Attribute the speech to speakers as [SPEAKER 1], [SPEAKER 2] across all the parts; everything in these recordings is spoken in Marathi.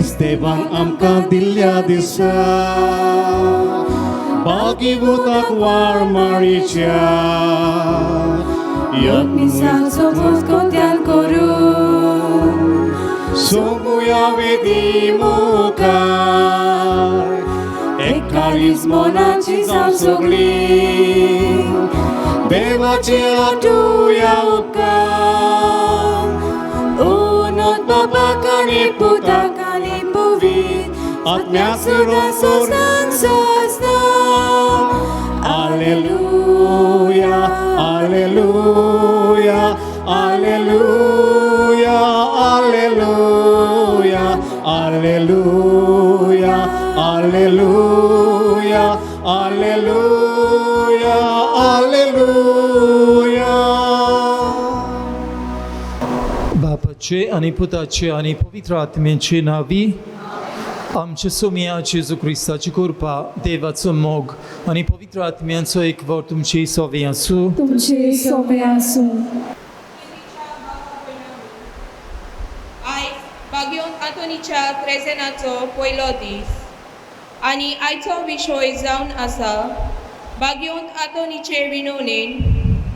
[SPEAKER 1] दीस देवान आमकां दिल्ल्या दिसा बागीवताक वार मारीच्या
[SPEAKER 2] मिसाचो मोस्कोत्यान करून
[SPEAKER 1] सोमुया वेदी मुखार
[SPEAKER 2] एकारीच मोनाची जावं सगळी
[SPEAKER 1] देवाचे आठुया उपकार
[SPEAKER 2] नोत बापाक आनी पुताक आनी पवित्र आत्म्या सुद्दां सोसांग सोसता
[SPEAKER 1] Alleluia, Alleluia, Alleluia, Alleluia, Alleluia, Alleluia, Alleluia, Alleluia.
[SPEAKER 3] बापाचे आणि पुताचे आणि पवित्र आत्म्याचे नावी आमचे सोम्या जेजू ख्रिस्ताची कृपा देवाचो मोग आणि पवित्र आत्म्यांचो एकवट तुमची सोवे आसूं
[SPEAKER 2] तुमचे सोबे आसूं
[SPEAKER 4] आयज बागयोंत आंतोनीच्या त्रेसेनाचो पयलो दीस आनी आयचो विशय जावन आसा बागयोंत आंतोनीचे विणवणेन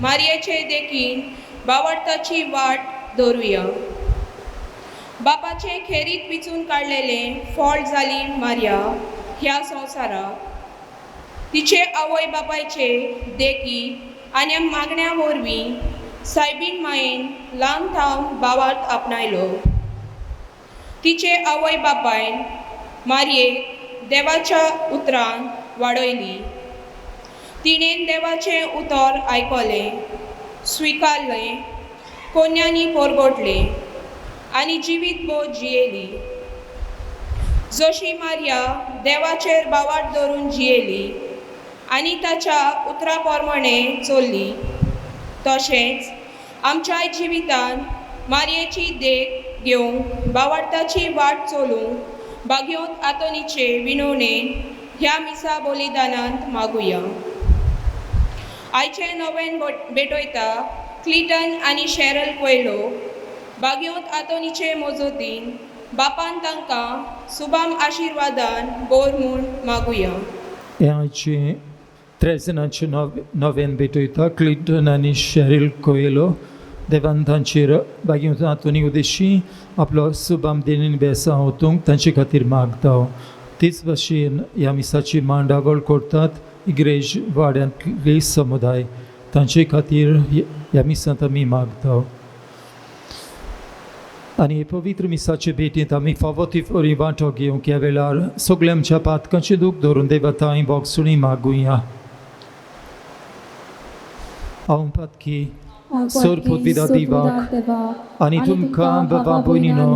[SPEAKER 4] मारयेचे देखीन बावडताची वाट दवरुया बापाचे खेरीत विचून काडलेले फळ जाली मारिया ह्या संवसाराक तिचे आवय बापायचे देखी आनी मागण्या वरवीं सायबीण मायेन ल्हान थाव भावार्थ आपणायलो तिचे आवय बापायन मारयेक देवाच्या उतरान वाडयली तिणेन देवाचें उतर आयकलें स्विकारलें कोन्यांनी पोरगोटलें आनी जिवीत बोध जियेली जशी मारिया देवाचेर बावाट धरून जियेली आनी ताच्या उतरा पोरमणे चल्ली तशेंच आमच्याय जिवितान मारयेची देख घेवंक बावाटाची वाट चलूंक बागयोंत आंतोनीचे विणवणेन ह्या मिसा बलिदानांत मागुया आयचे नवेन भेटयता क्लिटन आनी शेरल कोयलो बागयोंत आंतोनीचे मोजोतीन बापान तांकां सुभाम आशिर्वादान बोर म्हूण मागुया
[SPEAKER 3] हे आयचे त्रेसेनाचे नवेन भेटयता क्लिंटन आनी शेरिल कोयलो देवान तांचेर बागयोंत आंतोनी उद्देशी आपलो सुभाम देणीन बेसा ओतूंक तांचे खातीर मागता तेच भाशेन ह्या मिसाची मांडावळ करतात इग्रेज वाड्यांतली समुदाय तांचे खातीर ह्या मिसांत आमी मागता आनी हे पवित्र मिसाचे भेटेंत आमी फावो ती फरी वांटो घेवंक ह्या वेळार सगळ्या आमच्या पातकांचे दूख धरून देवतांय बोगसुणी मागुया हांव पातकी सोर पदवीदार दिवाक आनी तुमकां बाबा भयणीनो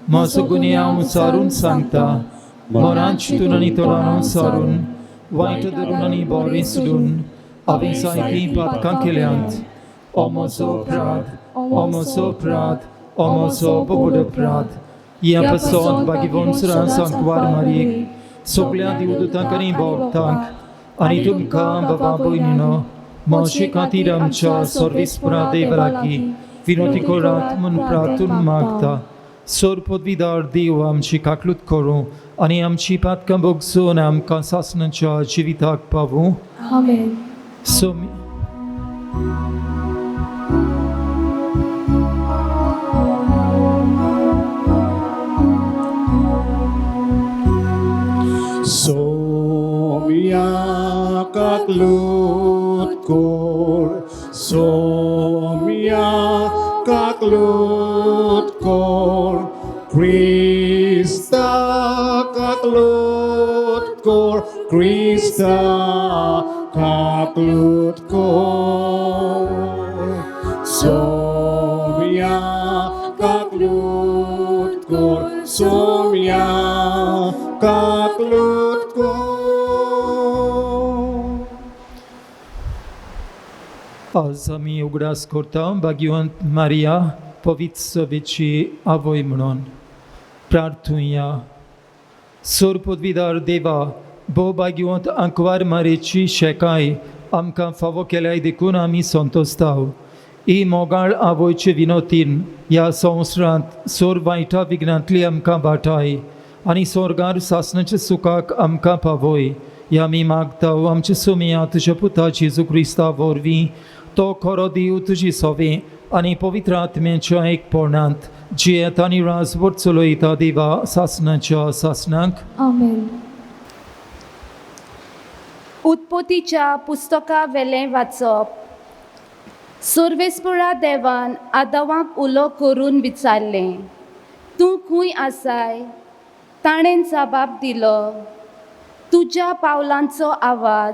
[SPEAKER 3] म्हजो गुन्हे हांव सारून सांगता मोरान चिंतून आनी तोरान सारून वायट धरून आनी बरें सोडून हांवें जायतीं पातकां केल्यांत हो म्हजो अपराध हो म्हजो अपराध हो म्हजो बोबड अपराध ह्या पासून बागीवंसरां सांकवार मारयेक सगळ्या दिवदूतांक आनी भोवतांक आनी तुमकां बाबा भयणीनो म्हजे खातीर आमच्या सर्वेस्परा देवा लागीं विनोती करात म्हूण प्रार्थून मागता सोर पदवीदार देव आमची काकलूत करूं आनी आमची पातकां भोगसून आमकां सासणाच्या जिविताक पावूं
[SPEAKER 2] आमेन
[SPEAKER 1] Somia kaklut kor, Somia kaklut kor, Krista kaklut kor, Krista kaklut kor, Somia kaklut kor, Somia kaklut kor.
[SPEAKER 3] आज आमी उगडास करता भाग्यवंत मारिया पवित्र सभेची आवय म्हणून प्रार्थुया सोर पदवीदार देवा भोव भाग्यवंत आंकवार मारेची शेकाय आमकां फावो केल्याय देखून आमी संतोसताव ही मोगाळ आवयचे विनोतीन ह्या संवसारांत सोर वायटा विघ्नांतली आमकां भाटाय आनी स्वर्गार सासणाच्या सुखाक आमकां पावय हें आमी मागता आमच्या सुमया तुज्या पुता जेजू क्रिस्ता वरवीं तो खरो देव तुजी सोवे आनी पवित्र आत्म्याच्या एकपणांत जियेत आनी राजवट चलयता देवा सासणाच्या सासणाक
[SPEAKER 2] आमेन.
[SPEAKER 5] उत्पत्तीच्या पुस्तका वेलें वाचप. सर्वेस्परा देवान आदामाक उलो करून विचारलें, तूं खंय आसाय? ताणें जबाब दिलो, तुज्या पावलांचो आवाज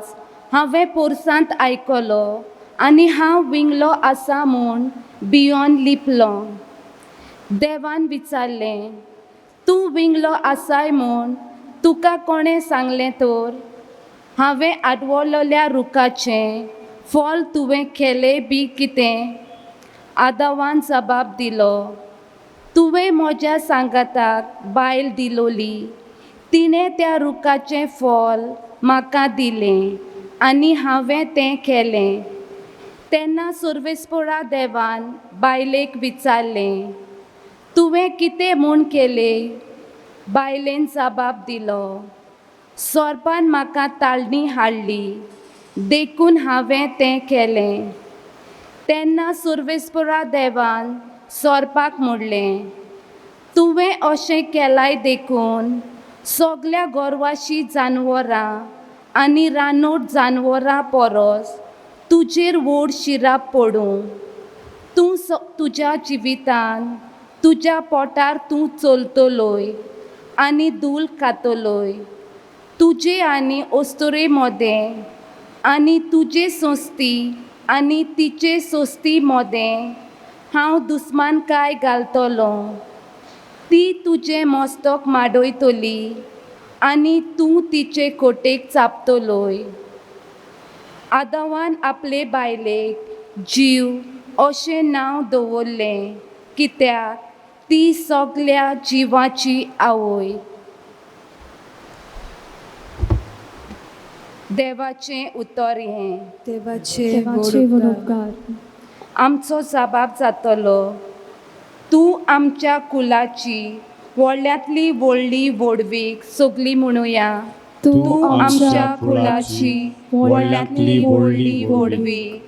[SPEAKER 5] हांवें पोरसांत आयकलो आनी हांव विंगलो आसा म्हूण भियोन लिपलो. देवान विचारलें, तूं विंगलो आसाय म्हूण तुका कोणें सांगलें तर? हांवें आडवळल्या रुखाचें फळ तुवें केलें बी कितें? आदामान जबाब दिलो, तुवें म्हज्या सांगाताक बायल दिलोली, तिणें त्या रुखाचें फळ म्हाका दिलें आनी हांवें तें केलें. तेन्ना सर्वेस्परा देवान बायलेक विचारलें, तुवें कितें म्हूण केलें? बायलेन जबाब दिलो, सोरपान म्हाका ताळणी हाडली देखून हांवें तें केलें. तेन्ना सर्वेस्परा देवान सोरपाक म्हणलें, तुवें अशें केलाय देखून सगल्या गोरवाशी जानवरां आनी रानवट जानवरां परस तुजेर व्हड शिराप पडूं. तूं तुज्या जिवितान तुज्या पोटार तूं चलतलोय आनी धूल खातलोय. तुजे आनी ओस्तोरे मोदें आनी तुजे सोंस्ती आनी तिचे सोंस्ती मोदें हांव दुस्मानकाय घालतलो. ती तुजें मस्तक माडयतली आनी तूं तिचे खोटेक चापतलोय. आदामान आपले बायलेक जीव अशें नांव दवरलें कित्याक ती सगल्या जिवाची आवय. देवाचें उतर हें.
[SPEAKER 2] देवाचे वडोपकार.
[SPEAKER 5] आमचो जबाब जातलो, तूं आमच्या कुलाची व्हडल्यांतली व्हडली व्हडवीक सगली म्हणुया. तूं आमच्या कुलाची व्हडल्यांतली व्हडली व्हडवीक.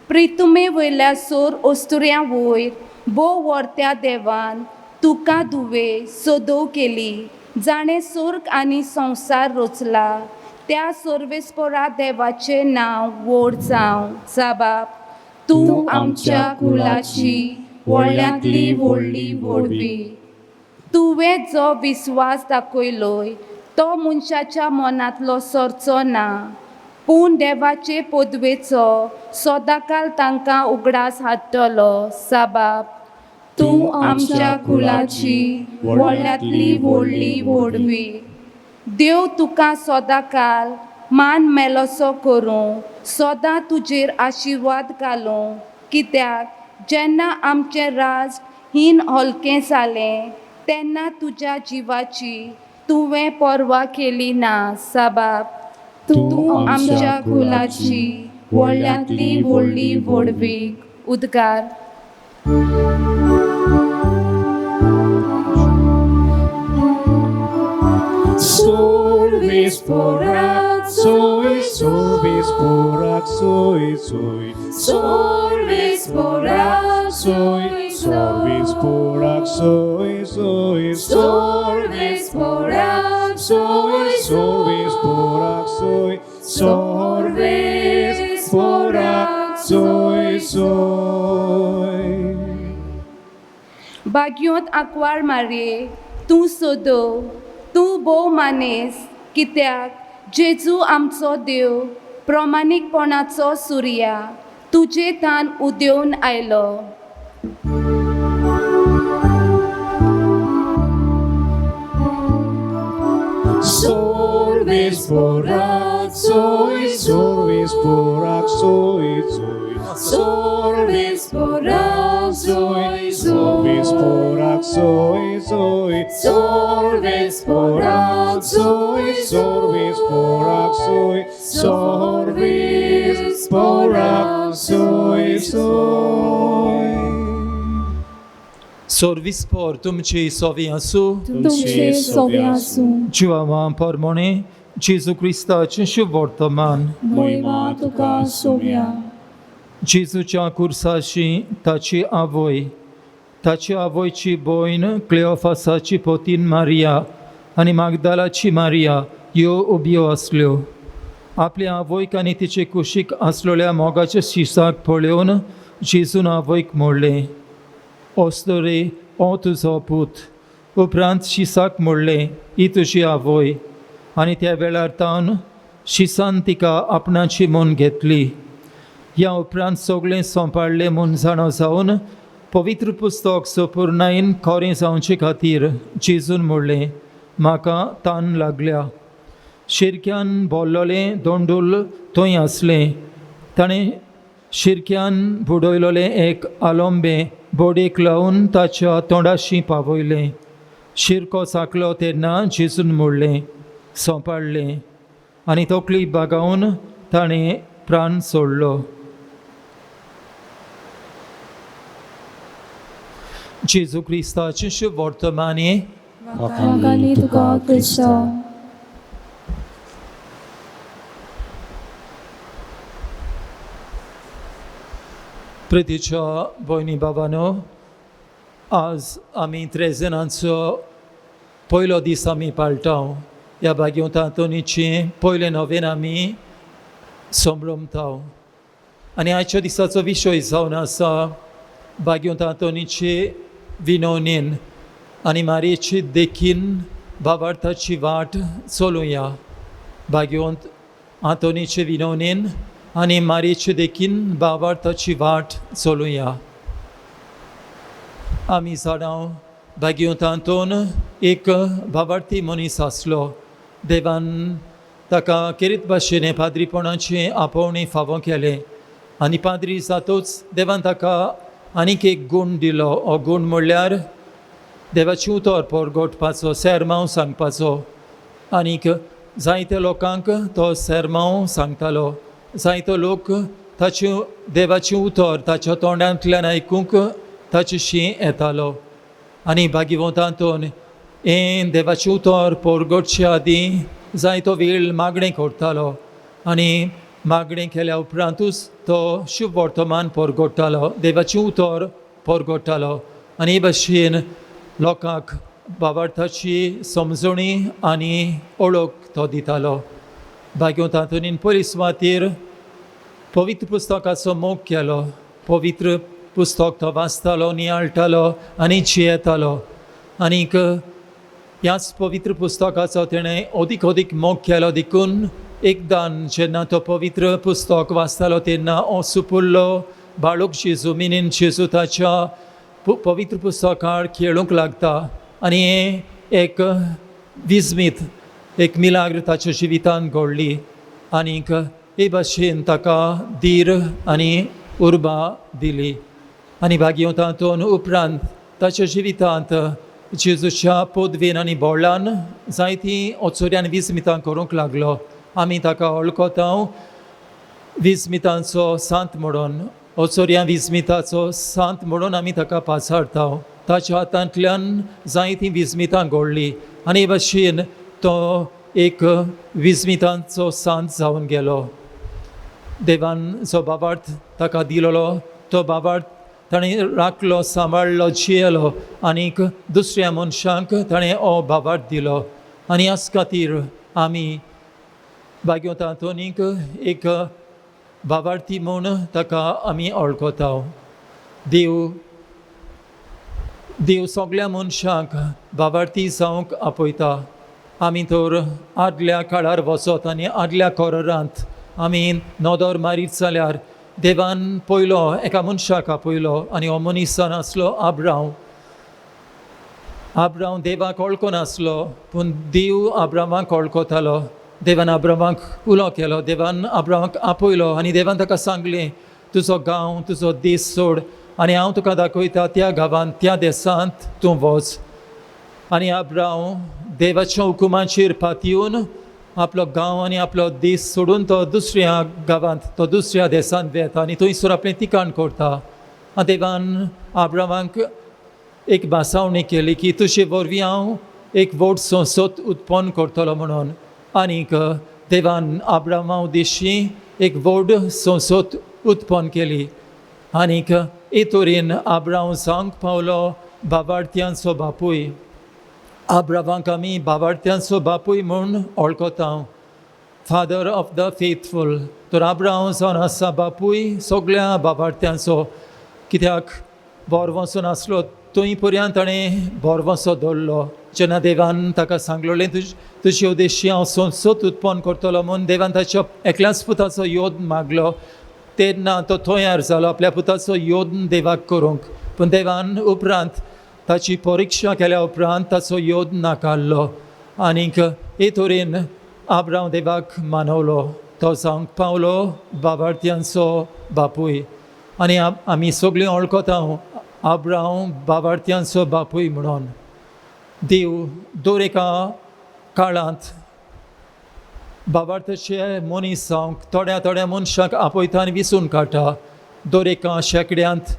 [SPEAKER 5] प्रितुमे वयल्या सोर ओस्तुऱ्यां वयर भोव व्हरत्या देवान तुका धुवे सोदोव केली. जाणें स्वर्ग आनी संवसार रचला त्या सर्वेस्परा देवाचें नांव व्हड जावं. जबाब, तूं आमच्या कुलाची व्हडल्यांतली व्हडली व्हडवीक. तुवें जो विस्वास दाखयलोय तो मनशाच्या मनांतलो सरचो ना, पूण देवाचे पदवेचो सदांकाल तांकां उगडास हाडटलो. जबाब, तूं आमच्या कुलाची व्हडल्यांतली व्हडली व्हडवीक. देव तुका सदांकाल मान मेलोसो करूं, सदां तुजेर आशिर्वाद घालूं. कित्याक जेन्ना आमचें राज हीन हलकें जालें तेन्ना तुज्या जिवाची तुवें पर्वा केली ना. जबाब, तूं आमच्या कुलाची व्हडल्यांतली व्हडली व्हडवीक. उद्गार.
[SPEAKER 1] Sorvesporak, soy, sorvesporak, soy, soy.
[SPEAKER 2] Sorvesporak,
[SPEAKER 1] Soy, sorvesporak, soy, soy.
[SPEAKER 2] Sorvesporak,
[SPEAKER 1] Soy, sorvesporak, soy. Sorvesporak, soy, soy.
[SPEAKER 5] बाग्योत आंकवार मारये, तूं सोदो, तूं भोव मानेस. कित्याक जेजू आमचो देव प्रमाणीकपणाचो सुर्या तुजे थान उदेवून आयलो.
[SPEAKER 1] Sorvesporak, soy, sorvesporak, soy, soy.
[SPEAKER 2] Sorvesporak,
[SPEAKER 1] Soy, sorvesporak, soy, soy.
[SPEAKER 2] Sorvesporak,
[SPEAKER 1] Soy, sorvesporak, soy. Sorvesporak, soy, soy.
[SPEAKER 3] सोर्विस्पोर तुमची सोवी आसूं
[SPEAKER 2] तुमचे सोबे आसूं
[SPEAKER 3] जिवामा परमोणे जेजू क्रिस्ताचें शुभ वर्तमान
[SPEAKER 2] मोहिमा तुका सोव्या
[SPEAKER 3] जेजूच्या कुर्साशी ताची आवयची भयण क्लेओफासाची पोतीन मारिया आनी मागदालाची मारिया ह्यो उब्यो आसल्यो. आपल्या आवयक आनी तिचे कुशीक आसलेल्या मोगाच्या शिसाक पळोवन जेजून आवयक म्हणलें, ओस्तोरे हो तुजो पूत. उपरांत शिसाक म्हणलें, ही तुजी आवय. आनी त्या वेळार तावन शिसान तिका आपणाची म्हूण घेतली. ह्या उपरांत सगळें सोंपाडलें म्हूण जाणो जावन पवित्र पुस्तक संपूर्णायेन खरें जावचे खातीर जेजून म्हणलें, म्हाका तान लागल्या. शिरक्यान भोल्लोलें दोंडूल थंय आसलें. ताणें शिरक्यान बुडयलोलें एक आलोंबें बोडेक लावन ताच्या तोंडाशी पावयलें. शिरको चाकलो तेन्ना जेजून म्हणलें, सोंपाडलें. आनी तकली बागावन ताणें प्राण सोडलो. जेजू क्रिस्ताचें शुभ वर्तमानी
[SPEAKER 2] वागानी तुका क्रिस्ता
[SPEAKER 3] प्रितीच्या भयणी बाबानो, आज आमी त्रेजनांचो पयलो दीस आमी पाळटाव. ह्या भाग्यवंत आंतोनीचें पयलें नवेन आमी संभ्रमताव. आनी आयच्या दिसाचो विशय जावन आसा भाग्यवंत आंतोनीचे विनवणेन आनी मारयेची देखीन भावार्थाची वाट चलुया. भाग्यवंत आंतोनीचे विनवणेन आनी मारयेचे देखीन भावार्थाची वाट चलुया. आमी जाणाव भाग्यवंत आंतोन एक भावार्थी मनीस आसलो. देवान ताका केरीत भाशेन पाद्रीपणाचें आपोवणें फावो केलें. आनी पाद्री जातूच देवान ताका आनीक एक गूण दिलो. हो गूण म्हणल्यार देवाची उतर परगटपाचो, सेरमांव सांगपाचो. आनीक जायत्या लोकांक तो सेरमांव सांगतालो. जायतो लोक ताची देवाची उतर ताच्या तोंडांतल्यान आयकूंक ताचेशी येतालो. आनी भाग्यवंत आंतोन हें देवाची उतर परगटच्या आदीं जायतो वेळ मागणें करतालो. आनी मागणें केल्या उपरांतूच तो शुभ वर्तमान परगटतालो, देवाची उतर परगटतालो. आनी हे भाशेन लोकांक भावार्थाची समजणी आनी ओळख तो दितालो. भाग्यवंत आंतोनीन पयली सुवातेर पवित्र पुस्तकाचो मोग केलो. पवित्र पुस्तक तो वाचतालो, नियाळटालो आनी जियेतालो. आनीक ह्याच पवित्र पुस्तकाचो तेणें अदीक मोग केलो. देखून एकदां जेन्ना तो पवित्र पुस्तक वाचतालो तेन्ना हो सुपुल्लो बाळूक जेजू मिनीन जेजू ताच्या पवित्र पुस्तकार खेळूंक लागता. आनी हें एक विस्मीत एक मिलाग्र ताच्या जिवितान घडली. आनीक हे भाशेन ताका धीर आनी उर्बा दिली. आनी भाग्यवंत आंतोन उपरांत ताच्या जिवितांत जेजूच्या पदवेन आनी बोळान जायतीं ओचोऱ्यान विस्मितां करूंक लागलो. आमी ताका वळखतांव विस्मितांचो सांत म्हणून, ओचोऱ्या विस्मिताचो सांत म्हणून आमी ताका पासारताव. ताच्या हातांतल्यान जायतीं विस्मितां घडलीं आनी हे भाशेन तो एक विस्मितांचो सांत जावन गेलो. देवान जो बाबार्थ ताका दिलोलो तो बाबार्थ ताणें राखलो, सांबाळलो, जियेलो आनीक दुसऱ्या मनशांक ताणें हो बाबार्थ दिलो. आनी ह्याच खातीर आमी भाग्यवंत आंतोनीक एक बाबार्थी म्हूण ताका आमी वळखताव. देव सगळ्या मनशांक बाबार्थी जावंक आपयता. आमी तर आदल्या काळार वचत आनी आदल्या कोरांत आमी नदर मारीत जाल्यार देवान पयलो एका मनशाक आपयलो आनी हो मनीस आसलो आब्राम. देवाक वळखो नासलो पूण देव आब्रामाक वळखतालो. देवान आब्रामाक उलो केलो, देवान आब्रामाक आपयलो आनी देवान ताका सांगलें, तुजो गांव तुजो देश सोड आनी हांव तुका दाखयता त्या गांवांत त्या देशांत तूं वच. आनी आब्राम देवाच्या हुकुमाचेर पातयेवन आपलो गांव आनी आपलो देश सोडून तो दुसऱ्या गांवांत तो दुसऱ्या देशांत वेता आनी थंयसर आपलें ठिकाण करता. देवान आब्रामाक एक भासावणी केली की तुजे वरवीं हांव एक व्हड संसद उत्पन्न करतलो म्हणून आनीक देवान आब्रामा उद्देशी एक व्हड संसद उत्पन्न केली आनीक हे तरेन आब्राम सांग पावलो बाबार्थ्यांचो बापूय आब्रामाक आमी बाबार्थ्यांचो बापूय म्हूण वळखता फादर ऑफ द फेथफूल तर आब्राम जावन आसा बापूय सगळ्या बाबार्थ्यांचो कित्याक बोरवोसो नासलो थंय पर्यंत ताणें बोरवोसो दवरलो जेन्ना देवान ताका सांगलोलें तुजे उद्देशी हांव संसद उत्पन्न करतलो म्हूण देवान ताच्या एकल्याच पुताचो योद मागलो तेन्ना तो तयार जालो आपल्या पुताचो योद देवाक करूंक पूण देवान उपरांत ताची परिक्षा केल्या उपरांत ताचो योद नाकारलो आनीक हे तरेन आब्राम देवाक मानवलो तो जावंक पावलो बाबार्थ्यांचो बापूय आनी आमी सगळीं वळखता आब्राम बाबार्थ्यांचो बापूय म्हणून देव दर एका काळांत बाबार्थाचे मनीस जावंक थोड्या मनशाक आपयता आनी विसून काडटा दर एका शेकड्यांत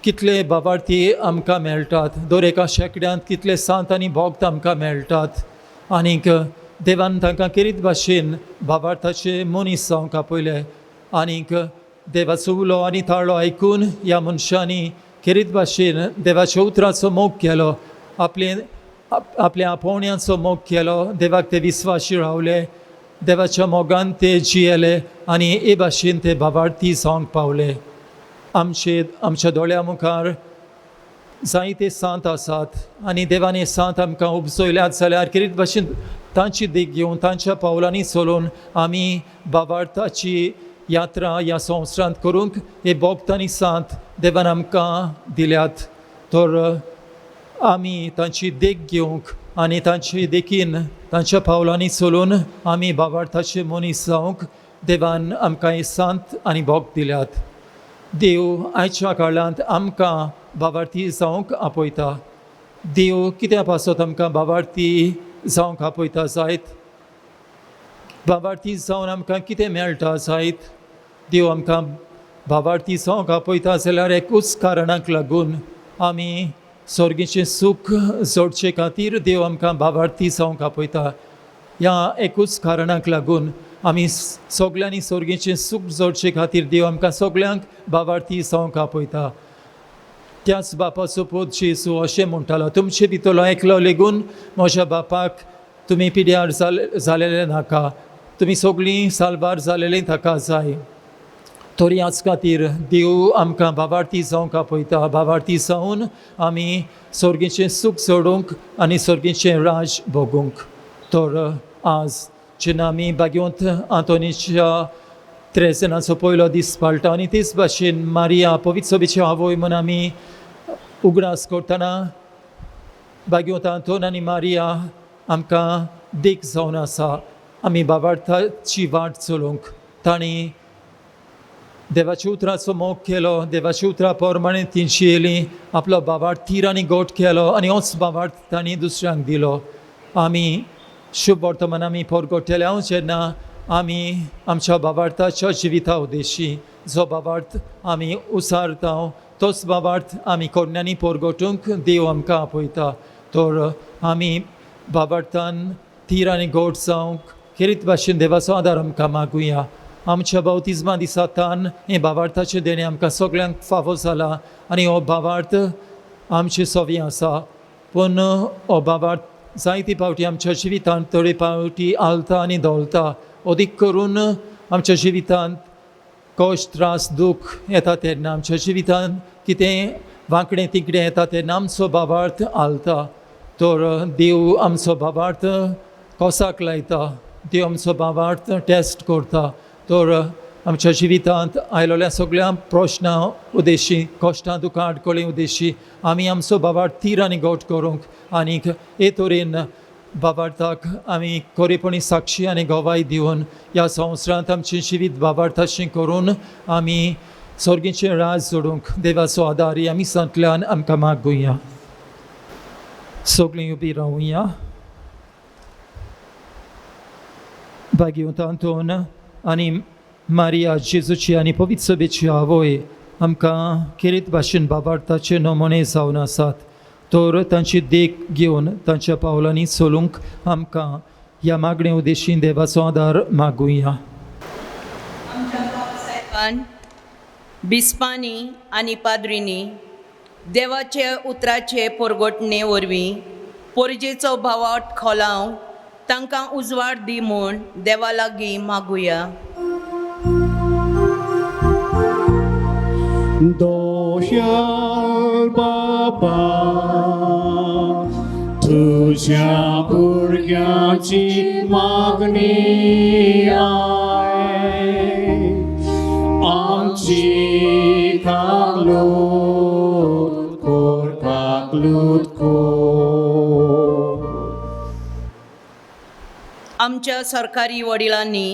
[SPEAKER 3] कितले बाबार्थी आमकां मेळटात दर एका शेकड्यांत कितले सांत आनी भोक्त आमकां मेळटात आनीक देवान तांकां किरीत भाशेन बाबार्थाचे मनीस जावंक आपयले आनीक देवाचो उलो आनी ताळो आयकून ह्या मनशांनी किरीत भाशेन देवाच्या उतराचो मोग केलो आपल्या आपोवण्यांचो मोग केलो देवाक ते विस्वाशी रावले देवाच्या मोगान ते जियेले आनी हे भाशेन ते बाबार्थी जावंक पावले आमच्या दोळ्या मुखार जायते सांत आसात आनी देवान हे सांत आमकां उपजयल्यात जाल्यार किरीत भाशेन तांची देख घेवन तांच्या पावलांनी चलून आमी बाबार्थाची यात्रा ह्या संवसारांत करूंक हे भोक्त आनी सांत देवान आमकां दिल्यात तर आमी तांची देख घेवंक आनी तांचे देखीन तांच्या पावलांनी चलून आमी बाबार्थाचे मनीस जावंक देवान आमकां हे सांत आनी भोक्त दिल्यात देव आयच्या काळांत आमकां बाबार्थी जावंक आपयता देव कित्या पासत आमकां बाबार्थी जावंक आपयता जायत बाबार्थी जावन आमकां कितें मेळटा जायत देव आमकां बाबार्थी जावंक आपयता जाल्यार एकूच कारणाक लागून आमी स्वर्गीचें सूख जोडचे खातीर देव आमकां बाबार्थी जावंक आपयता ह्या एकूच कारणाक लागून आमी सगळ्यांनी स्वर्गीचें सूख जोडचे खातीर देव आमकां सगळ्यांक बाबार्थी जावंक आपयता त्याच बापाचो पूत जेजू अशें म्हणटालो तुमचे भितरलो एकलो लेगून म्हज्या बापाक तुमी पिड्यार जालेले नाका तुमी सगळीं सालबार जालेलीं ताका जाय तर ह्याच खातीर देव आमकां बाबार्थी जावंक आपयता बाबार्थी जावन आमी स्वर्गीचें सूख जोडूंक आनी स्वर्गीचें राज भोगूंक तर आज जेन्ना आमी भाग्यवंत आंतोनीच्या त्रेजनाचो पयलो दीस पाळटा आनी तेच भाशेन मारिया पवित्र आवय म्हूण आमी उगडास करतना भाग्यवंत आंतोन आनी मारिया आमकां देख जावन आसा आमी बाबार्थाची वाट चलोवंक तांणी देवाच्या उतराचो मोग केलो देवाच्या उतरा प्रमाणे ती जियेली आपलो बाबार्थ तीर आनी गोठ केलो आनी होच बाबार्थ तांणी दुसऱ्यांक दिलो आमी शुभ वर्तमान आमी परगोटेल्या जेन्ना आमी आमच्या बाबार्थाच्या जिविता उद्देशी जो बाबार्थ आमी उसारता तोच बाबार्थ आमी कोन्यांनी परगोटूंक देव आमकां आपयता तर आमी बाबार्थान तीर आनी गोठ जावंक किरीत भाशेन देवाचो आदार आमकां मागुया आमच्या बावतिजमा दिसांतान हें बाबार्थाचें देणें आमकां सगळ्यांक फावो जाला आनी हो बाबार्थ आमचे सोवी आसा पूण हो बाबार्थ जायते फावटी आमच्या जिवितांत थोडे फावटी आलता आनी दोलता अदीक करून आमच्या जिवितांत कश्ट त्रास दूख येता तेन्ना आमच्या जिवितांत कितें वांकडें तिकडें येता तेन्ना आमचो बाबार्थ आलता तर देव आमचो बाबार्थ कोसाक लायता देव आमचो बाबार्थ टेस्ट करता तर आमच्या जिवितांत आयलोल्या सगळ्या प्रश्नां उद्देशी कश्टां दुखां आडकोळी उद्देशी आमी आमचो बाबार्थ तीर आनी गोठ करूंक आनीक हे तरेन बाबार्थाक आमी खरेपणी साक्षी आनी गवाय दिवन ह्या संवसारांत आमचें जिवीत बाबार्थाचें करून आमी स्वर्गीचें राज जोडूंक देवाचो आदार आमी सांतल्यान आमकां मागुया सगळीं उबी रावुया भाग्यवंत आंतोन आनी मारिया जेजूची आनी पवित्र आवय आमकां किरीत भाशेन बाबार्थाचे नमुने जावन आसात तर तांची देख घेवन तांच्या पावलांनी चलूंक आमकां ह्या मागणे उद्देशीन देवाचो आदार मागुया.
[SPEAKER 6] बिस्पांनी आनी पाद्रींनी देवाचे उतराचे परगटणे वरवीं पोरजेचो भावाट खोलाव तांकां उजवाड दी म्हूण देवा लागीं मागुया.
[SPEAKER 1] दोशाल बाबा तुझ्या भुरग्याची मागणी आय आमची काकलूत कोर काकलूत कोर.
[SPEAKER 6] आमच्या सरकारी वडिलांनी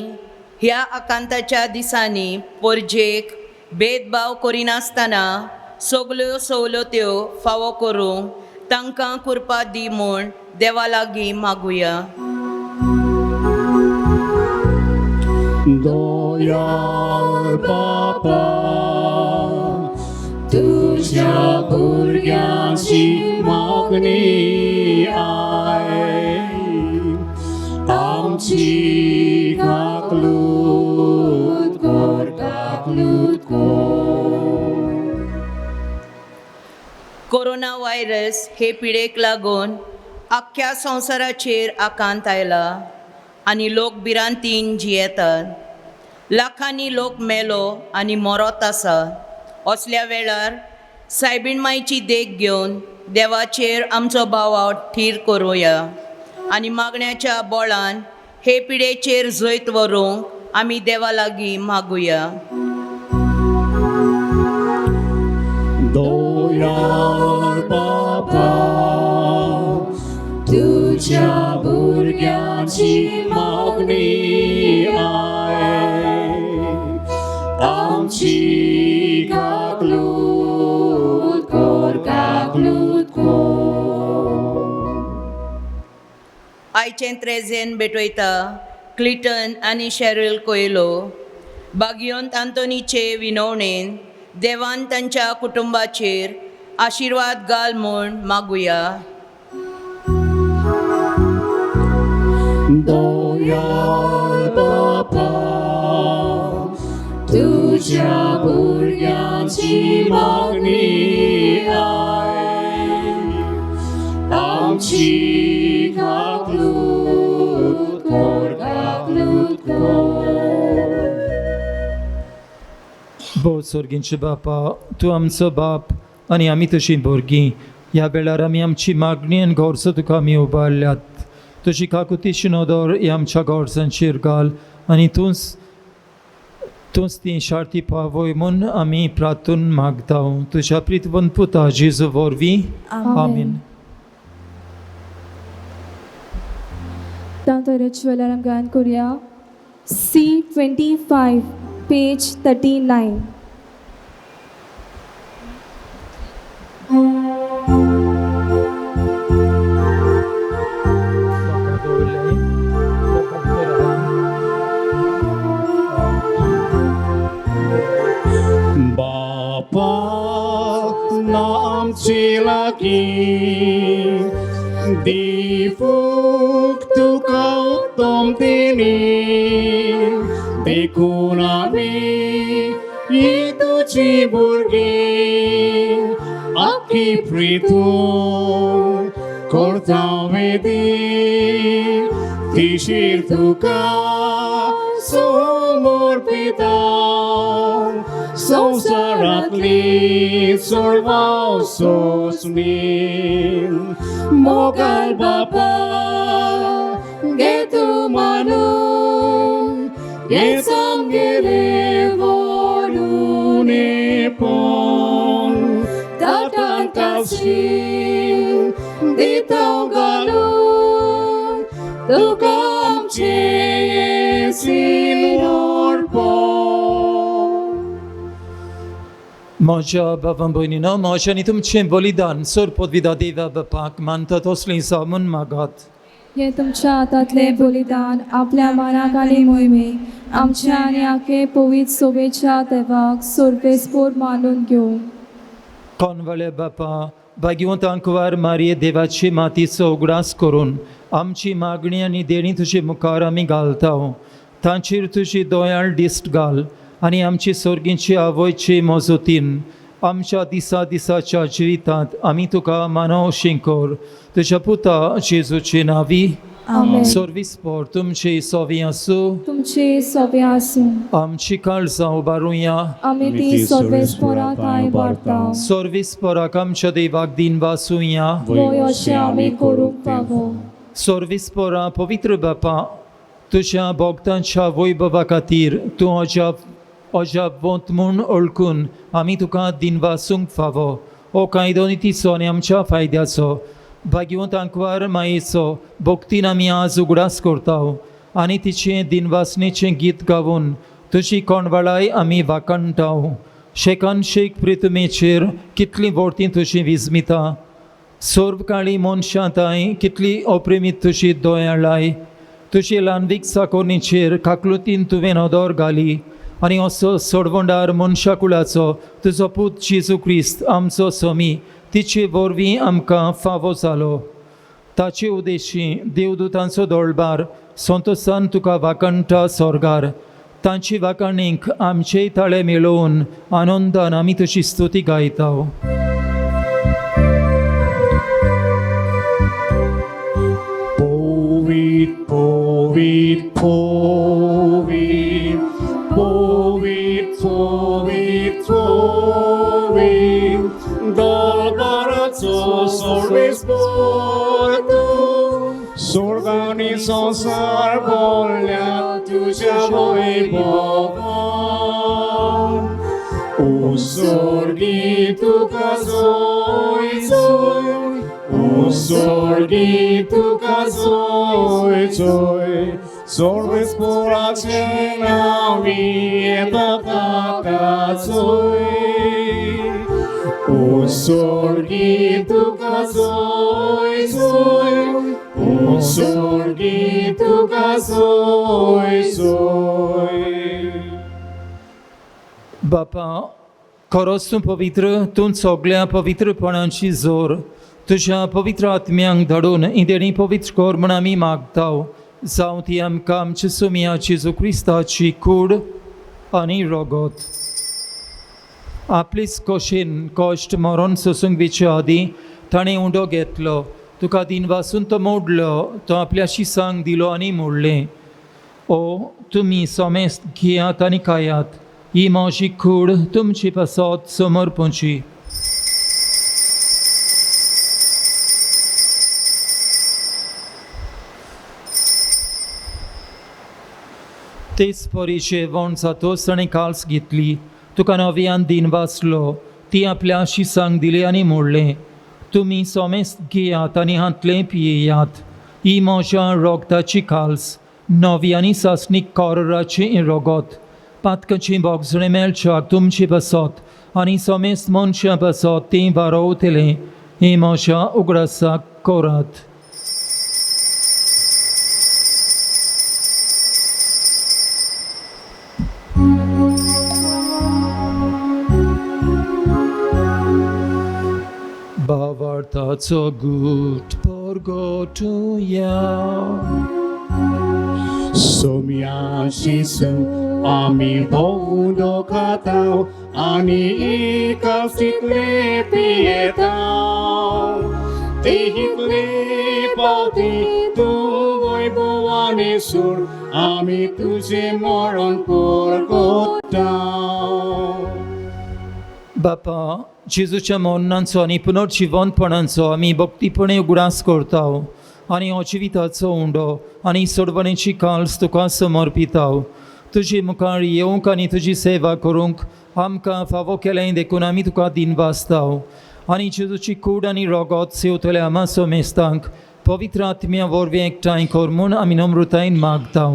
[SPEAKER 6] ह्या आकांताच्या दिसांनी पोरजेक भेदभाव करिनासतना सगल्यो सवलत्यो फावो करूंक तांकां कृपा दी म्हूण देवा लागीं मागुया.
[SPEAKER 1] दोयाल बाबा तुझ्या भुरग्याची मागणी आय आमची काकलूत कोर काकलूत कोर.
[SPEAKER 6] कोरोना व्हायरस हे पिडेक लागून आख्ख्या संवसाराचेर आकांत आयला आनी लोक भिरांतीन जियेतात. लाखांनी लोक मेलो आनी मरत आसा. असल्या वेळार सायबीण मायची देख घेवन देवाचेर आमचो भावाट थीर करुया आनी मागण्याच्या बोळान हे पिडेचेर जैत व्हरूंक आमी देवा लागीं मागुया.
[SPEAKER 1] दोयाल बाबा तुझ्या भुरग्याची मागणी आय आमची काकलूत कोर काकलूत कोर.
[SPEAKER 6] आयचें त्रेजेन भेटयता क्लिटन आनी शेरिल कोयलो बागियोंत आंतोनीचे विनवणेन देवान तांच्या कुटुंबाचेर आशिर्वाद घाल म्हूण मागुया.
[SPEAKER 1] दोयाल बाबा तुझ्या भुरग्याची मागणी आय आमची काकलूत कोर काकलूत कोर.
[SPEAKER 3] भोव सर्गींचे बापा तूं आमचो बाप आनी आमी तशीं भुरगीं. ह्या वेळार आमी आमची मागणी आनी गोरसो तुका आमी उबारल्यात. तुजी काकुती शिनोदोर ही आमच्या गोरसांचेर घाल आनी तूंच ती शार्ती पावय म्हूण आमी प्रार्थून मागता तुज्या प्रितवंत पुता जेजू वरवीं. आमीन.
[SPEAKER 2] तांतो रिच्युअलार आमी गायन करुया. C25 page 39.
[SPEAKER 1] Bapa namci lagi difuk tu kau tom tini dekunami itu ciburgi aki pritu kortavedi tishir tuka sumur pita संसारातली सोडवाव सोसमीन मोगाल बापा घे तू मानून घे सामगेले वडून पण ताटान काशीन दिताव घालून तुका आमचे येसीन ओरपण.
[SPEAKER 3] म्हज्या भावां भयणीनो म्हजें आनी तुमचें बलिदान सोरपोदविदा देवा बापाक मानतात असलीं जावून मागात.
[SPEAKER 2] हे तुमच्या हातांतले बलिदान आपल्या मनाक आनी मोहिमेक आमच्या आनी आखे पवित्र सोबेच्या देवाक सोरपेसपोर मानून घेवं.
[SPEAKER 3] कोणवळे बापा भाग्यवंत अंकवार मारये देवाची मातीचो उगडास करून आमची मागणी आनी देणी तुजे मुखार आमी घालता तांचेर तुजी दोयाळ दिश्ट घाल आनी आमची सोर्गींची आवयचे मोजोतीन आमच्या दिसाच्या जिवितांत आमी तुका मानव शिंकोर तुज्या पुता जेजूचे नांवी
[SPEAKER 2] आमेन.
[SPEAKER 3] सोर्विस्पोर तुमचे सोवी आसूं
[SPEAKER 2] तुमचे सवे आसूं
[SPEAKER 3] आमची काळजां उबारुया
[SPEAKER 2] आमी ती सर्वेस्पराक आयबारता
[SPEAKER 3] सोर्विस्पोराक आमच्या देवाक दिन वासुया
[SPEAKER 2] वय अशें आमी करूंक पावो
[SPEAKER 3] सोर्विस्पोरा पवित्र बापा तुज्या भोगतांच्या वैभवा खातीर तूं अजाप वंत म्हूण ओळखून आमी तुका दिन वासूंक फावो हो कायदो नितीचो आनी आमच्या फायद्याचो भाग्यवंत अंकवार मायेचो भोगतीन आमी आज उगडास करता आनी तिचें दिनवासणेचें गीत गावून तुजी कोणवाळाय आमी वाकणटा शेकान शेक प्रितमेचेर कितलीं वर्तीं तुजी विजमिता सोर्वकाळी मनशांताय कितली अप्रेमीत तुजी दोयाळाय तुजी ल्हानवीक साकोरणीचेर काकलुतीन तुवें नदर घाली आनी असो सोडवंडार मनशा कुळाचो तुजो पूत जेजू क्रिस्त आमचो समी तिचे वरवीं आमकां फावो जालो ताचे उदेशी देवदूतांचो दोळबार संतोशान तुका वाकणटा स्वर्गार तांची वाकणीक आमचेय ताळे मेळोवन आनंदान आमी तुजी स्तुती गायता
[SPEAKER 1] Poet, poet, poet, poet, poet, dolbaraco sorvesportu, sorgani संसार बोलल्या तुझ्या वैभवान. O sorgi तुका जोय जोय, O sorgi तुका जोय जोय, सोर्वेस्पोराचे नावी येता ताका जोय. O sorgi तुका जोय जोय, O sorgi तुका जोय जोय.
[SPEAKER 3] बापा खरोच तूं पवित्र तूं सगळ्या पवित्रपणाची जोर तुज्या पवित्र आत्म्यांक धाडून ही देणी पवित्र कर म्हण आमी मागता जावं ती आमकां आमच्या सुमिया जेजू क्रिस्ताची कूड आनी रगत आपलीच खोशेन कश्ट मरण सोसूंक विच्या आदी ताणें उंडो घेतलो तुका दिन वासून तो मोडलो तो आपल्या शिसांक दिलो आनी मोडलें ओ तुमी सोमेस्त घेयात आनी खायात ही माझी कूड तुमची पासत समर्पणची तेच परीचे वण जातोच ताणें काल्स घेतली तुका नव्यान दिन वाचलो ती आपल्या शिसांक दिली आनी मोडलें तुमी सोमेस्त घेयात आनी हातलें पियेयात ही म्हज्या रोगताची काल्स नव्यानी सासणीक कोराचें रगत पातकाचें बोगजणें मेळच्याक तुमचे बसत आनी सोमेस्त मनशां बसत तें वारोवतलें हें म्हज्या उगडासाक करात Bawartaco gut porgotuja.
[SPEAKER 1] Somiacisu ami wołdo katał, ani ikawcik lepiej dał. Ty chlebał ty tu wojbowany sur, ami tuże moron porgotał.
[SPEAKER 3] बापा जेजूच्या मरणांचो आनी पुनर्जिवनपणांचो आमी भक्तीपणे उगडास करता आनी अजिविताचो उंडो आनी सोडवणेची काल्स तुका समर्पिता तुजे मुखार येवंक आनी तुजी सेवा करूंक आमकां फावो केलें देखून आमी तुका दिन वाचता आनी जेजूची कूड आनी रगत सेवतले आमा सोमेस्तांक पवित्र आत्म्या वरवीं एकठांय कर म्हूण आमी नम्रतायेन मागता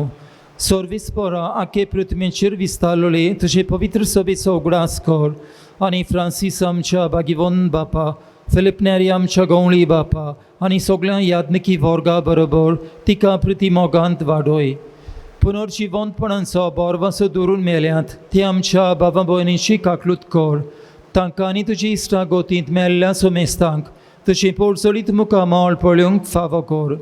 [SPEAKER 3] सोर्विस्पोरा आखे पृथ्वीचेर विस्तारलोले तुजे पवित्र सभेचो उगडास कर आनी फ्रांसीस आमच्या भागिवंत बापा फिलिप नेरी आमच्या गवळी बापा आनी सगळ्या याज्ञिकी वर्गा बरोबर तिका प्रतिमोगांत वाडोय पुनर्जिवंतपणांचो बोरवासो दवरून मेल्यांत ते आमच्या भावा भयणीची काकलूत कर तांकां आनी तुजी इश्टां गोतींत मेल्ल्या सोमेस्तांक तुजी पोरचोलीत मुखामोळ पळोवंक फावो कर.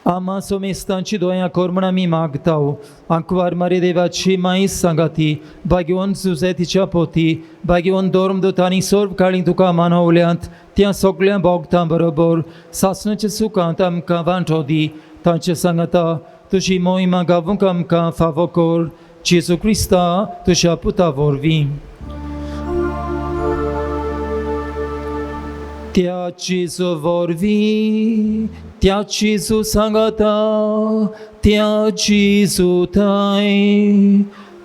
[SPEAKER 3] आम्हा सोमेस्तांची दोयां कर म्हूण आमी मागताव. आंकवार मारे देवाची माईस सांगाती भाग्यवन जुजे तिच्या पोती भाग्यवन दोर्मदूतांनी सर्व काळी तुका मानवल्यांत त्या सगळ्या भोगतां बरोबर सासणाच्या सुखांत आमकां वांटो दी. तांचे सांगता तुजी मोहिमा गावूंक आमकां फावो कर. जेजू क्रिस्ता तुज्या पुता वरवीं. त्या जेजू वरवीं त्या जेजू सांगता त्या जेजू थंय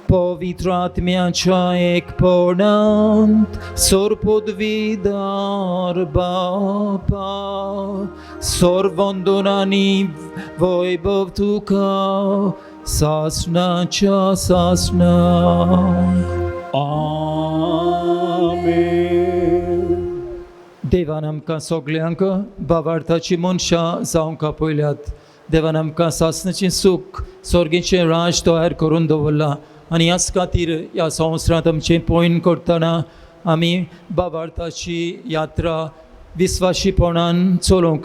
[SPEAKER 3] पवित्र आत्म्याच्या एकपणांत सोरपदवीदार बापा सर्वंदनांनी वैभव तुका सासणाच्या सासणाक.
[SPEAKER 1] आमेन.
[SPEAKER 3] देवान आमकां सगळ्यांक भावार्थाची मनशां जावंक आपयल्यात. देवान आमकां सासणाचें सूख स्वर्गेचें राज तयार करून दवरला आनी ह्याच खातीर ह्या संवसारांत आमचें पयन करतना आमी भावार्थाची यात्रा विस्वाशीपणान चलोवंक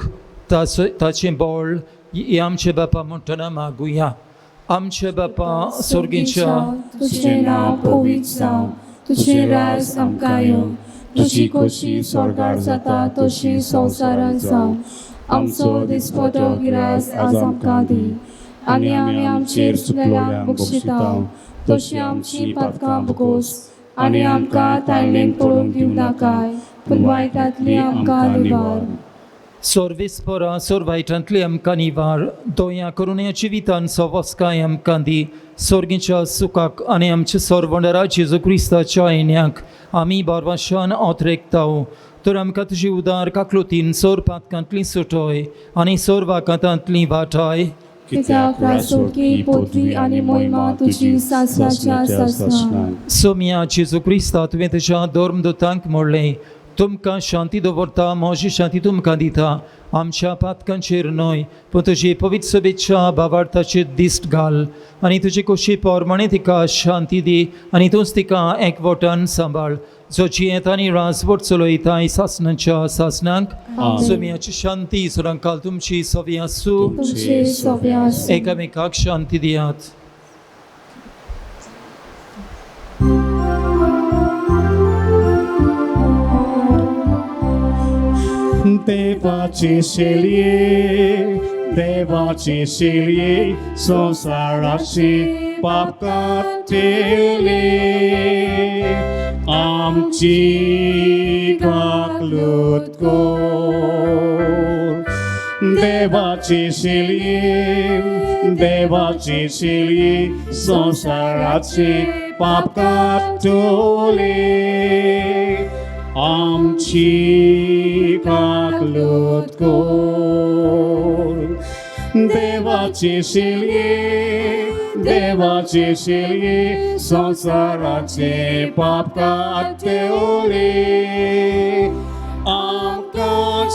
[SPEAKER 3] ताचें बळ हें आमचे बापा म्हणटना मागुया. आमचे बापा स्वर्गेच्या
[SPEAKER 2] तुझें नांव पवित्र जावं, तुझें राज आमकां येवं, तुजी खोशी स्वर्गार जाता तशी संवसारांत जावं. आमचो दिसपतो गिरास आज आमकां दी आनी आमी आमचेर सुकलेल्यांक बक्षितांव तशी आमची पातकां बगोस आनी आमकां तायलेन पडोवंक दिवं नाकाय पूण वायटांतली आमकां निवार.
[SPEAKER 3] सर्वेस्परा सर्वायटांतली आमकां निवार. दोया करुण्याची वितान सवस्काय आमकां दी. स्वर्गेच्या सुखाक आनी आमच्या सर्वंडरा जेजू क्रिस्ताच्या येण्याक आमी बारवाशान ओतरेकताव. तर आमकां तुजी उदार काकलुतीन सोर पातकांतली सुटोय आनी सोर वाकांतांतली वाटाय.
[SPEAKER 2] कित्याक रासोडकी पोतवी आनी मोहिमा तुजी सासणाच्या सासणाक.
[SPEAKER 3] सोम्या जेजू क्रिस्ता तुवें तुज्या धर्मदूतांक म्हणलें तुमकां शांती दवरता म्हजी शांती तुमकां दिता. आमच्या पातकांचेर न्हय पूण तुजी पवित्र सभेच्या भावार्थाचेर दिश्ट घाल आनी तुजी खोशी पोरमाणे तिका शांती दी आनी तूंच तिका एकवटान सांबाळ. जो जियेत आनी राजवट चलयता सासणाच्या सासणाक. सोम्याची शांती सुरंकाल तुमची सवी आसूं.
[SPEAKER 2] तुमचे सवे आसूं.
[SPEAKER 3] एकामेकाक शांती दियात.
[SPEAKER 1] देवाचे शेलये संसाराचे पाप काटेले आमची काकलूत कर. देवाचे शेलये संसाराचे पाप काटोले आमची काकलूत कर. देवाचे शेलये संसाराचे पाप काटोले आमकां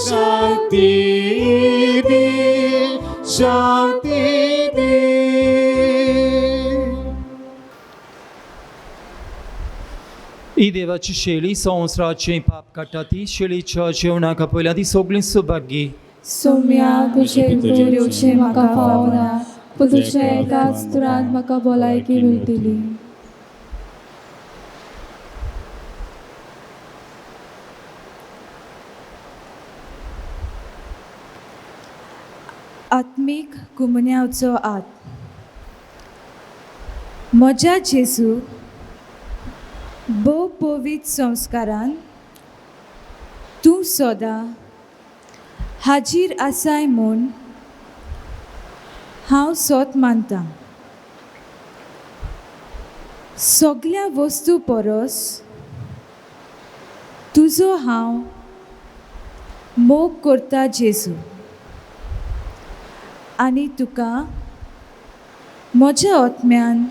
[SPEAKER 1] शांती दी शांती दी.
[SPEAKER 3] ही देवाची शेळी संवसाराचें पाप काडटा ती शेळीच्या जेवणाक आपयल्या ती सगळीं सुभागी.
[SPEAKER 2] सोम्या तुजे भितर येवचें म्हाका फावना पूण तुज्या एकाच तुरांत म्हाका भलायकी मेळटली.
[SPEAKER 7] आत्मीक गुमन्यावचो आत. म्हज्या जेजू भोव पवित्र संस्कारान तूं सदां हाजीर आसाय म्हूण हांव सोत मानतां. सगळ्या वस्तू परस तुजो हांव मोग करता जेजू आनी तुका म्हज्या आत्म्यान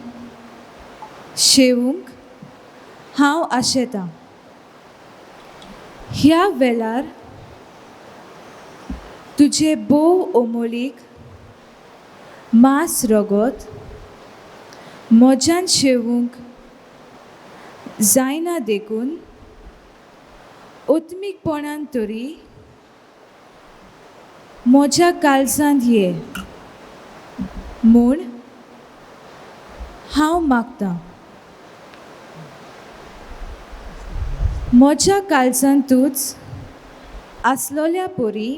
[SPEAKER 7] शेवूंक हांव आशेतां. ह्या वेळार तुजे बोव ओमोलीक मांस रगत म्हज्यान शेवूंक जायना देखून ओत्मीकपणान तरी म्हज्या काळजांत ये म्हूण हांव मागतां. म्हज्या काळजांतूच आसलोल्या पोरी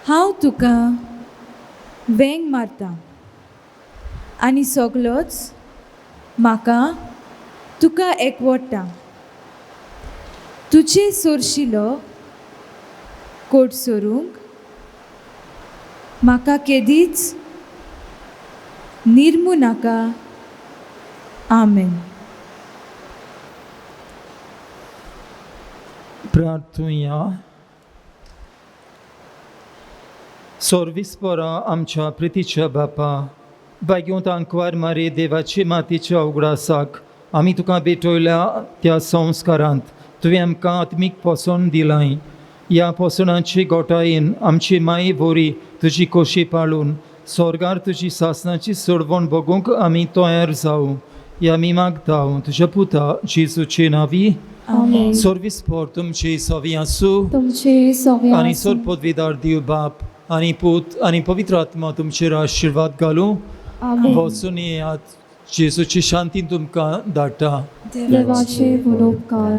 [SPEAKER 7] हांव तुका वेंग मारतां आनी सगलोच म्हाका तुका एकवटटा. तुजे सोरशिलो कोट सोरूंक म्हाका केदीच निर्मू नाका. आमेन.
[SPEAKER 3] प्रार्थुया. सोर्विस्परा आमच्या प्रितीच्या बापा, बाग्योंत आंकवार मारे देवाचे मातीच्या उगडासाक आमी तुका भेटयल्या त्या संस्कारांत तुवें आमकां आत्मीक पोसण दिलाय. ह्या पोसणाची गोठायेन आमची माय बोरी तुजी खोशी पाळून स्वर्गार तुजी सासणाची सोडवण बगूंक आमी तयार जावं. ह्या आमी मागता तुज्या पुता जेजूचे नांवी.
[SPEAKER 2] आमेन.
[SPEAKER 3] सोर्विस्पोर तुमची सवी आसूं
[SPEAKER 2] तुमचे सगळे
[SPEAKER 3] आनी सोरपोतविदार दिव बाप आनी पूत आनी पवित्र आत्मा तुमचेर आशिर्वाद घालूं.
[SPEAKER 2] आमेन.
[SPEAKER 3] वचून येयात. जेजूची शांती तुमकां धाडटा.
[SPEAKER 2] देवाचे उपकार.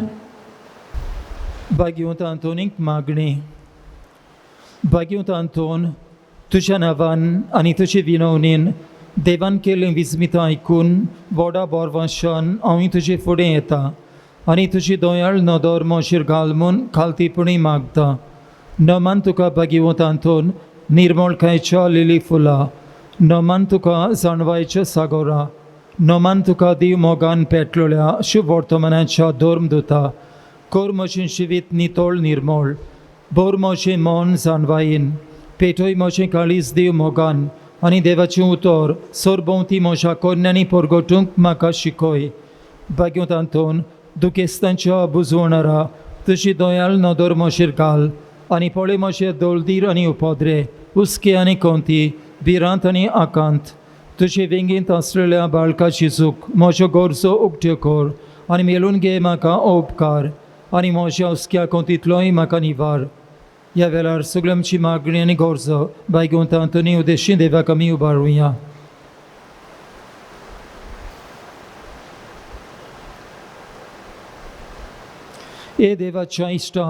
[SPEAKER 3] भाग्यवंत आंतोनीक मागणी. भाग्यवंत आंतोन, तुज्या नांवान आनी तुजे विनवणेन देवान केलें विस्मितां आयकून व्हडा बोरवाशान हांव तुजे फुडें येता आनी तुजी दोयाळ नदर मोशीर घाल म्हूण खालतीपणी मागता. नमान तुका भाग्यवंत आंतोन निर्मळकायेच्या लिली फुलां. नमान तुका जाणवायेच्या सागोरा. नमान तुका दीव मोगान पेटलोल्या शुभ वर्तमानाच्या धर्म दोता. कोर म्हजें जिवीत नितोळ निर्मळ. बोर म्हजें मन जाणवायेन. पेटोय म्हजें काळीज दीव मोगान आनी देवाचें उतर सरभोंवती म्हज्या कोन्यांनी परगटूंक म्हाका शिकय. भाग्यवंत आंतोन, दुखेस्तांच्या बुजवणारा तुजी दोयाळ नदर म्हजेर घाल आनी पळय म्हजे दोलदीर आनी उपद्रे, हुस्के आनी कोंती, भिरांत आनी आकांत. तुजे वेंगेंत आसलेल्या बाळका जेजूक म्हज्यो गरजो उक्त्यो कर आनी मेळून घे म्हाका उपकार आनी म्हज्या हुस्क्या कोंतींतलोय म्हाका निवार. ह्या वेळार सगळी आमची मागणी आनी गरजो भाग्यवंत आंतोनी उद्देशीं देवाक आमी उबारुया. ए देवाच्या इश्टा,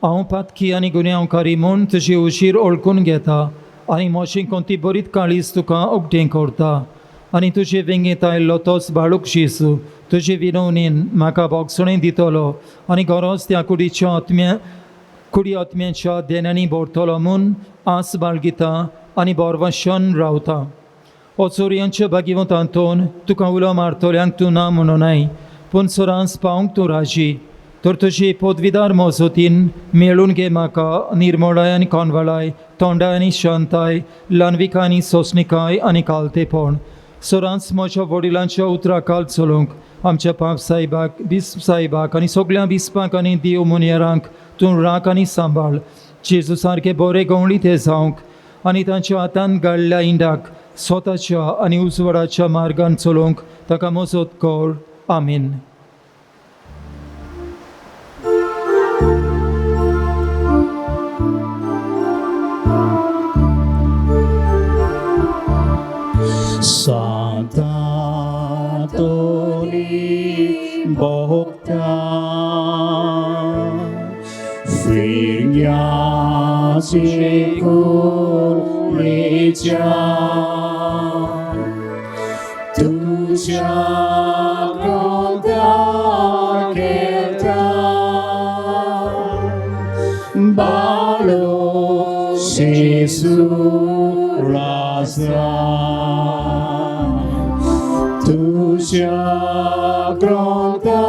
[SPEAKER 3] हांव पातकी आनी गुन्यांवकारी म्हूण तुजी उशीर ओळखून घेता आनी मोशी कोणती बरीत काळीज तुका उक्तें करता आनी तुजे वेंगेंत आयिल्लो तोच बाळूक जेजू तुजे विनवणेन म्हाका बोगसणें दितलो आनी गरज त्या कुडी आत्म्याच्या देण्यांनी भरतलो म्हूण आस बाळगिता आनी बोरवाशान रावता. ओचोरयांच्या भाग्यवंत आंतोन, तुका उलो मारतल्यांक तूं ना म्हणूनाय, पूण सोरांस पावंक तूं राजी. तर तुजी पदवीदार मोजतीन मेळून घे म्हाका निर्मळाय आनी कोनवाळाय, तोंडाय आनी शांताय, ल्हानविकाय आनी सोंसणिकाय आनी कालतेपण. सोरांस म्हज्या वडिलांच्या उतराकाल चलोवंक, आमच्या पाप साहेबाक, बिस्प साहेबाक आनी सगळ्या बिस्पाक आनी देव मुनियरांक तूं राख आनी सांबाळ. जेजू सारके बरे गवळी ते जावंक आनी तांच्या हातान गाळ्ळ्या इंडाक स्वताच्या आनी उजवाडाच्या मार्गान चलोवंक ताका मजत कर. आमीन.
[SPEAKER 1] Santa Toni Bogta Firgyaci Kurlicia Tuja Gronda Kelta Balo Jesus Rasa Tuja Gronda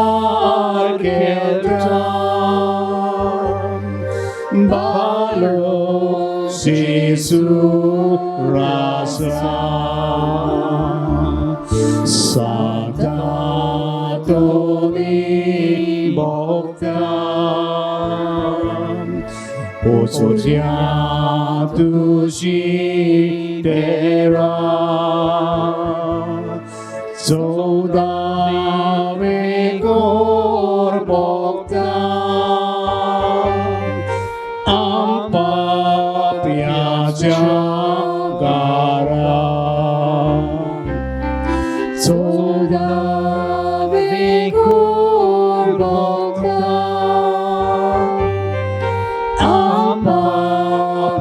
[SPEAKER 1] Kelta Balo Jesus Rasa Santa Toni Bogta Ocoria tuji tera Zoda जगारा चोदावे कोरोता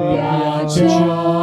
[SPEAKER 1] आपापयाच्या